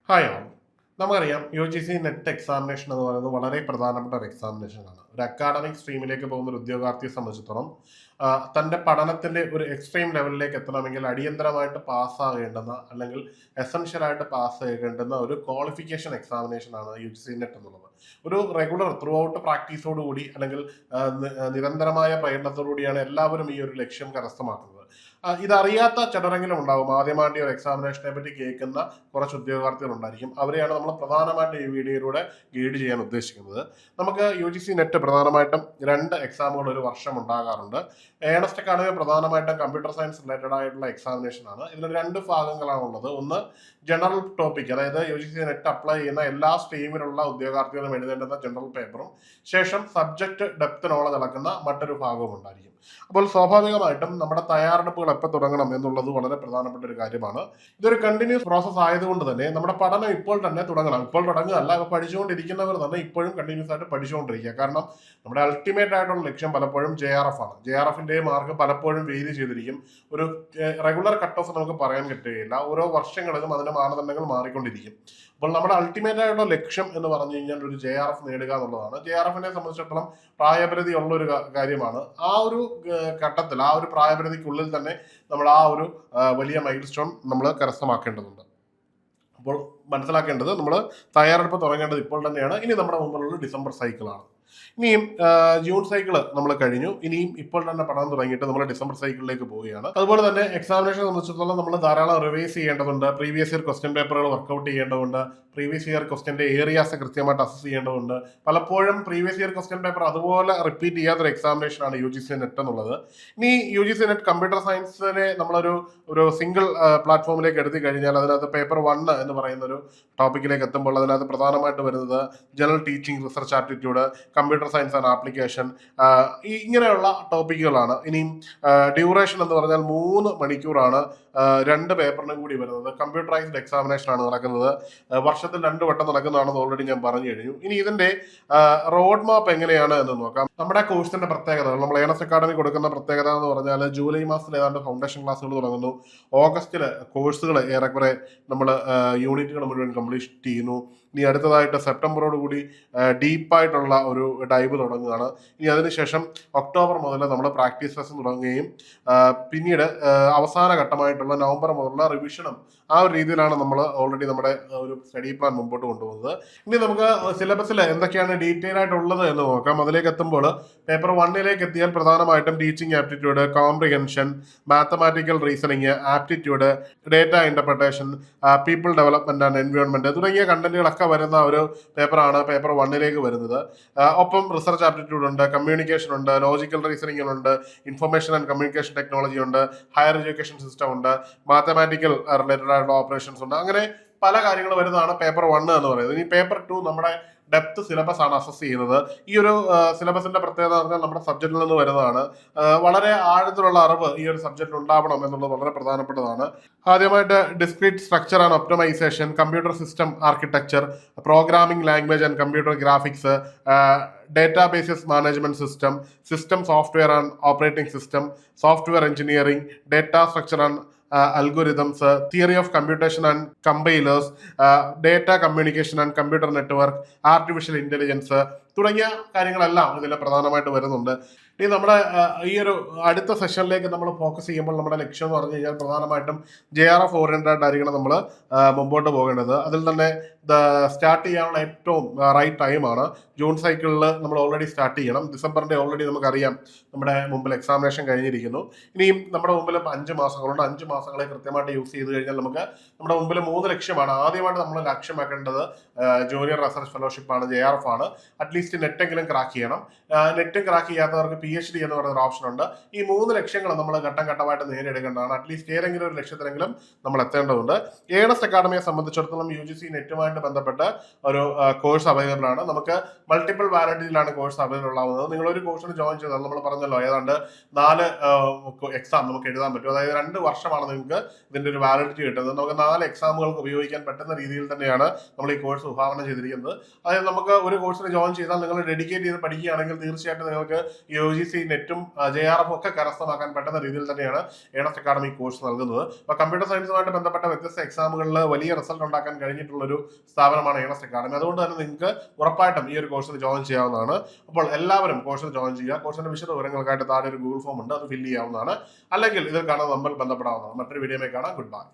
Hi all. നമുക്കറിയാം U G C NET examination എന്ന് പറയുന്നത് വളരെ പ്രധാനപ്പെട്ട ഒരു എക്സാമിനേഷനാണ്. ഒരു അക്കാഡമിക് സ്ട്രീമിലേക്ക് പോകുന്ന ഒരു ഉദ്യോഗാർത്ഥിയെ സംബന്ധിച്ചിടത്തോളം തൻ്റെ പഠനത്തിൻ്റെ ഒരു എക്സ്ട്രീം ലെവലിലേക്ക് എത്തണമെങ്കിൽ അടിയന്തരമായിട്ട് പാസ്സാകേണ്ടുന്ന അല്ലെങ്കിൽ എസെൻഷ്യലായിട്ട് പാസ് ചെയ്യേണ്ടുന്ന ഒരു ക്വാളിഫിക്കേഷൻ എക്സാമിനേഷനാണ് യു ജി സി നെറ്റ് എന്നുള്ളത്. ഒരു റെഗുലർ ത്രൂ ഔട്ട് പ്രാക്ടീസോടുകൂടി അല്ലെങ്കിൽ നിരന്തരമായ പ്രയത്നത്തോടുകൂടിയാണ് എല്ലാവരും ഈ ഒരു ലക്ഷ്യം കരസ്ഥമാക്കുന്നത്. ഇതറിയാത്ത ചിലരെങ്കിലും ഉണ്ടാകും. ആദ്യമായിട്ട് ഈ ഒരു എക്സാമിനേഷനെ പറ്റി കേൾക്കുന്ന കുറച്ച് ഉദ്യോഗാർത്ഥികൾ ഉണ്ടായിരിക്കും. അവരെയാണ് നമ്മൾ പ്രധാനമായിട്ടും ഈ വീഡിയോയിലൂടെ ഗൈഡ് ചെയ്യാൻ ഉദ്ദേശിക്കുന്നത്. നമുക്ക് യു ജി സി നെറ്റ് പ്രധാനമായിട്ടും 2 എക്സാമുകൾ ഒരു വർഷം ഉണ്ടാകാറുണ്ട്. ഏണസ്റ്റ് അക്കാഡമി പ്രധാനമായിട്ടും കമ്പ്യൂട്ടർ സയൻസ് റിലേറ്റഡ് ആയിട്ടുള്ള എക്സാമിനേഷൻ ആണ്. ഇതിൽ 2 ഭാഗങ്ങളാണുള്ളത്. ഒന്ന് ജനറൽ ടോപ്പിക്, അതായത് U G C NET apply ചെയ്യുന്ന എല്ലാ സ്ട്രീമിലുള്ള ഉദ്യോഗാർത്ഥികളും എഴുതേണ്ടുന്ന ജനറൽ പേപ്പറും ശേഷം സബ്ജക്ട് ഡെപ്ത് നോളജ് നടക്കുന്ന മറ്റൊരു ഭാഗവും ഉണ്ടായിരിക്കും. അപ്പോൾ സ്വാഭാവികമായിട്ടും നമ്മുടെ തയ്യാറെടുപ്പുകൾ എപ്പോൾ തുടങ്ങണം എന്നുള്ളത് വളരെ പ്രധാനപ്പെട്ട ഒരു കാര്യമാണ്. ഇതൊരു കണ്ടിന്യൂസ് പ്രോസസ് ആയതുകൊണ്ട് തന്നെ നമ്മുടെ പഠനം ഇപ്പോൾ തന്നെ തുടങ്ങണം. ഇപ്പോൾ തുടങ്ങുകയല്ല, പഠിച്ചുകൊണ്ടിരിക്കുന്നവർ തന്നെ ഇപ്പോഴും കണ്ടിന്യൂസ് ആയിട്ട് പഠിച്ചുകൊണ്ടിരിക്കുക. കാരണം നമ്മുടെ അൾട്ടിമേറ്റ് ആയിട്ടുള്ള ലക്ഷ്യം പലപ്പോഴും JRF ആണ്. JRFന്റെ മാർക്ക് പലപ്പോഴും വേരി ചെയ്തിരിക്കും. ഒരു റെഗുലർ കട്ട് ഓഫ് നമുക്ക് പറയാൻ പറ്റുകയില്ല. ഓരോ വർഷങ്ങളിലും അതിന്റെ മാനദണ്ഡങ്ങൾ മാറിക്കൊണ്ടിരിക്കും. അപ്പോൾ നമ്മുടെ അൾട്ടിമേറ്റ് ആയിട്ടുള്ള ലക്ഷ്യം എന്ന് പറഞ്ഞു കഴിഞ്ഞാൽ ഒരു JRF നേടുക എന്നുള്ളതാണ്. JRFനെ സംബന്ധിച്ചിടത്തോളം പ്രായപരിധി ഉള്ള ഒരു കാര്യമാണ്. ആ ഒരു ഘട്ടത്തിൽ ആ ഒരു പ്രായപരിധിക്കുള്ളിൽ തന്നെ നമ്മൾ ആ ഒരു വലിയ മൈൽ സ്റ്റോൺ നമ്മൾ കരസ്ഥമാക്കേണ്ടതുണ്ട്. അപ്പോൾ മനസ്സിലാക്കേണ്ടത് നമ്മൾ തയ്യാറെടുപ്പ് തുടങ്ങേണ്ടത് ഇപ്പോൾ തന്നെയാണ്. ഇനി നമ്മുടെ മുമ്പിലുള്ള ഡിസംബർ സൈക്കിളാണ്. ഇനിയും ജൂൺ സൈക്കിള് നമ്മൾ കഴിഞ്ഞു. ഇനിയും ഇപ്പോൾ തന്നെ പഠനം തുടങ്ങിയിട്ട് നമ്മൾ ഡിസംബർ സൈക്കിളിലേക്ക് പോവുകയാണ്. അതുപോലെ തന്നെ എക്സാമിനേഷൻ സംബന്ധിച്ചിടത്തോളം നമ്മൾ ധാരാളം റിവൈസ് ചെയ്യേണ്ടതുണ്ട്. പ്രീവിയസ് ഇയർ ക്വസ്റ്റ്യൻ പേപ്പറുകൾ വർക്കൗട്ട് ചെയ്യേണ്ടതുണ്ട്. പ്രീവിയസ് ഇയർ ക്വസ്റ്റ്യന്റെ ഏരിയാസ് കൃത്യമായിട്ട് അസസ് ചെയ്യേണ്ടതുണ്ട്. പലപ്പോഴും പ്രീവിയസ് ഇയർ ക്വസ്റ്റ്യൻ പേപ്പർ അതുപോലെ റിപ്പീറ്റ് ചെയ്യാത്തൊരു എക്സാമിനേഷനാണ് യു ജി സി നെറ്റ് എന്നുള്ളത്. ഇനി U G C NET computer സയൻസിനെ നമ്മളൊരു സിംഗിൾ പ്ലാറ്റ്ഫോമിലേക്ക് എടുത്തു കഴിഞ്ഞാൽ അതിനകത്ത് പേപ്പർ 1 എന്ന് പറയുന്ന ഒരു ടോപ്പിക്കിലേക്ക് എത്തുമ്പോൾ അതിനകത്ത് പ്രധാനമായിട്ട് വരുന്നത് general teaching, research aptitude, computer science and application, ഇങ്ങനെയുള്ള ടോപ്പിക്കുകളാണ്. ഇനിയും ഡ്യൂറേഷൻ എന്ന് പറഞ്ഞാൽ 3 മണിക്കൂറാണ് 2 പേപ്പറിനും കൂടി വരുന്നത്. കമ്പ്യൂട്ടറൈസ്ഡ് എക്സാമിനേഷൻ ആണ് നടക്കുന്നത്. വർഷത്തിൽ 2 വട്ടം നടക്കുന്നതാണെന്ന് ഓൾറെഡി ഞാൻ പറഞ്ഞു കഴിഞ്ഞു. ഇനി ഇതിന്റെ റോഡ് മാപ്പ് എങ്ങനെയാണ് എന്ന് നോക്കാം. നമ്മുടെ കോഴ്സിന്റെ പ്രത്യേകതകൾ, നമ്മൾ ഏണസ്റ്റ് അക്കാഡമി കൊടുക്കുന്ന പ്രത്യേകത എന്ന് പറഞ്ഞാൽ ജൂലൈ മാസത്തിൽ ഏതാണ്ട് ഫൗണ്ടേഷൻ ക്ലാസ്സുകൾ തുടങ്ങുന്നു. ഓഗസ്റ്റിൽ കോഴ്സുകൾ ഏറെക്കുറെ നമ്മൾ യൂണിറ്റുകൾ മുഴുവൻ കംപ്ലീറ്റ് ചെയ്യുന്നു. ഇനി അടുത്തതായിട്ട് സെപ്റ്റംബറോട് കൂടി ഡീപ്പായിട്ടുള്ള ഒരു ഡൈവ് തുടങ്ങുകയാണ്. ഇനി അതിനുശേഷം ഒക്ടോബർ മുതൽ നമ്മൾ പ്രാക്ടീസ് ലെസൺ തുടങ്ങുകയും പിന്നീട് അവസാന ഘട്ടമായിട്ടുള്ള നവംബർ മുതലുള്ള റിവിഷനും ആ ഒരു രീതിയിലാണ് നമ്മൾ ഓൾറെഡി നമ്മുടെ ഒരു സ്റ്റഡി പ്ലാൻ മുമ്പോട്ട് കൊണ്ടുപോകുന്നത്. ഇനി നമുക്ക് സിലബസിൽ എന്തൊക്കെയാണ് ഡീറ്റെയിൽ ആയിട്ടുള്ളത് എന്ന് നോക്കാം. അതിലേക്ക് എത്തുമ്പോൾ പേപ്പർ 1 എത്തിയാൽ പ്രധാനമായിട്ടും teaching aptitude, comprehension, mathematical reasoning, aptitude, data interpretation, people development and environment തുടങ്ങിയ കണ്ടന്റുകളൊക്കെ വരുന്ന ഒരു പേപ്പറാണ് പേപ്പർ 1 വരുന്നത്. ഒപ്പം റിസർച്ച് ആപ്റ്റിറ്റ്യൂഡ് ഉണ്ട്, കമ്മ്യൂണിക്കേഷൻ ഉണ്ട്, ലോജിക്കൽ റീസണിംഗ് ഉണ്ട്, ഇൻഫർമേഷൻ ആൻഡ് കമ്മ്യൂണിക്കേഷൻ ടെക്നോളജി ഉണ്ട്, ഹയർ എഡ്യൂക്കേഷൻ സിസ്റ്റം ഉണ്ട്, മാത്തമാറ്റിക്കൽ റിലേറ്റഡ് ആയിട്ടുള്ള ഓപ്പറേഷൻസ് ഉണ്ട്. അങ്ങനെ പല കാര്യങ്ങൾ വരുന്നതാണ് പേപ്പർ 1 എന്ന് പറയുന്നത്. ഇനി പേപ്പർ 2 നമ്മുടെ ഡെപ്ത് സിലബസ് ആണ് അസസ് ചെയ്യുന്നത്. ഈ ഒരു സിലബസിന്റെ പ്രത്യേകത പറഞ്ഞാൽ നമ്മുടെ സബ്ജക്റ്റിൽ നിന്ന് വരുന്നതാണ്. വളരെ ആഴത്തിലുള്ള അറിവ് ഈ ഒരു സബ്ജക്റ്റിൽ ഉണ്ടാവണം എന്നുള്ളത് വളരെ പ്രധാനപ്പെട്ടതാണ്. ആദ്യമായിട്ട് discrete structure and optimization, computer system architecture, programming language and computer graphics, databases management system, system software and operating system, software engineering, data structure and algorithms, theory of computation and compilers, data communication and computer network, artificial intelligence തുടങ്ങിയ കാര്യങ്ങളെല്ലാം ഇതിൽ പ്രധാനമായിട്ട് വരുന്നുണ്ട്. ഇനി നമ്മുടെ ഈ ഒരു അടുത്ത സെഷനിലേക്ക് നമ്മൾ ഫോക്കസ് ചെയ്യുമ്പോൾ നമ്മുടെ ലക്ഷ്യം എന്ന് പറഞ്ഞു കഴിഞ്ഞാൽ പ്രധാനമായിട്ടും JRF ഓറിയന്റഡ് ആയിരിക്കണം നമ്മൾ മുമ്പോട്ട് പോകേണ്ടത്. അതിൽ തന്നെ സ്റ്റാർട്ട് ചെയ്യാനുള്ള ഏറ്റവും റൈറ്റ് ടൈമാണ് ജൂൺ സൈക്കിളിൽ നമ്മൾ ഓൾറെഡി സ്റ്റാർട്ട് ചെയ്യണം. ഡിസംബറിന്റെ ഓൾറെഡി നമുക്കറിയാം നമ്മുടെ മുമ്പിൽ എക്സാമിനേഷൻ കഴിഞ്ഞിരിക്കുന്നു. ഇനിയും നമ്മുടെ മുമ്പിൽ 5 മാസങ്ങളുണ്ട്. 5 മാസങ്ങളെ കൃത്യമായിട്ട് യൂസ് ചെയ്ത് കഴിഞ്ഞാൽ നമുക്ക് നമ്മുടെ മുമ്പിൽ 3 ലക്ഷ്യമാണ്. ആദ്യമായിട്ട് നമ്മൾ ലക്ഷ്യമാക്കേണ്ടത് ജൂനിയർ റിസർച്ച് ഫെലോഷിപ്പ് ആണ്, JRF ആണ്. അറ്റ്ലീസ്റ്റ് നെറ്റെങ്കിലും ക്രാക്ക് ചെയ്യണം. നെറ്റും ക്രാക്ക് ചെയ്യാത്തവർക്ക് PhD എന്ന് പറയുന്ന ഓപ്ഷൻ ഉണ്ട്. ഈ 3 ലക്ഷ്യങ്ങൾ നമ്മൾ ഘട്ടം ഘട്ടമായിട്ട് നേടിയെടുക്കേണ്ടതാണ്. അറ്റ്ലീസ്റ്റ് ഏതെങ്കിലും ഒരു ലക്ഷ്യത്തിലെങ്കിലും നമ്മൾ എത്തേണ്ടതുണ്ട്. ഏണസ്റ്റ് അക്കാഡമിയെ സംബന്ധിച്ചിടത്തോളം UGC നെറ്റുമായിട്ട് ബന്ധപ്പെട്ട് ഒരു കോഴ്സ് അവൈലബിൾ ആണ്. നമുക്ക് മൾട്ടിപ്പിൾ വാലിഡിറ്റിയിലാണ് കോഴ്സ് അവൈലബിൾ ആവുന്നത്. നിങ്ങൾ ഒരു കോഴ്സിന് ജോയിൻ ചെയ്താൽ നമ്മൾ പറഞ്ഞല്ലോ ഏതാണ്ട് 4 എക്സാം നമുക്ക് എഴുതാൻ പറ്റും. അതായത് 2 വർഷമാണ് നിങ്ങൾക്ക് ഇതിന്റെ ഒരു വാലിഡിറ്റി കിട്ടുന്നത്. നമുക്ക് 4 എക്സാമുകൾക്ക് ഉപയോഗിക്കാൻ പറ്റുന്ന രീതിയിൽ തന്നെയാണ് നമ്മൾ ഈ കോഴ്സ് വിഭാവനം ചെയ്തിരിക്കുന്നത്. അതായത് നമുക്ക് ഒരു കോഴ്സിന് ജോയിൻ ചെയ്താൽ നിങ്ങൾ ഡെഡിക്കേറ്റ് ചെയ്ത് പഠിക്കുകയാണെങ്കിൽ തീർച്ചയായിട്ടും നിങ്ങൾക്ക് UG UGC നെറ്റും JRF ഒക്കെ കരസ്ഥമാക്കാൻ പറ്റുന്ന രീതിയിൽ തന്നെയാണ് ഏണസ്റ്റ് അക്കാഡമി കോഴ്സ് നൽകുന്നത്. അപ്പോൾ കമ്പ്യൂട്ടർ സയൻസുമായിട്ട് ബന്ധപ്പെട്ട വ്യത്യസ്ത എക്സാമുകളിൽ വലിയ റിസൾട്ട് ഉണ്ടാക്കാൻ കഴിഞ്ഞിട്ടുള്ള ഒരു സ്ഥാപനമാണ് ഏണസ്റ്റ് അക്കാഡമി. അതുകൊണ്ട് തന്നെ നിങ്ങൾക്ക് ഉറപ്പായിട്ടും ഈ ഒരു കോഴ്സിൽ ജോയിൻ ചെയ്യാവുന്നതാണ്. അപ്പോൾ എല്ലാവരും കോഴ്സിൽ ജോയിൻ ചെയ്യുക. കോഴ്സിന്റെ വിശദ വിവരങ്ങൾക്കായിട്ട് താഴെ ഒരു ഗൂഗിൾ ഫോം ഉണ്ട്, അത് ഫില്ല് ചെയ്യാവുന്നതാണ്. അല്ലെങ്കിൽ ഇതിൽ കാണുന്ന നമ്പറിൽ ബന്ധപ്പെടാവുന്നതാണ്. മറ്റൊരു വീഡിയോയിൽ കാണാം. Good bye.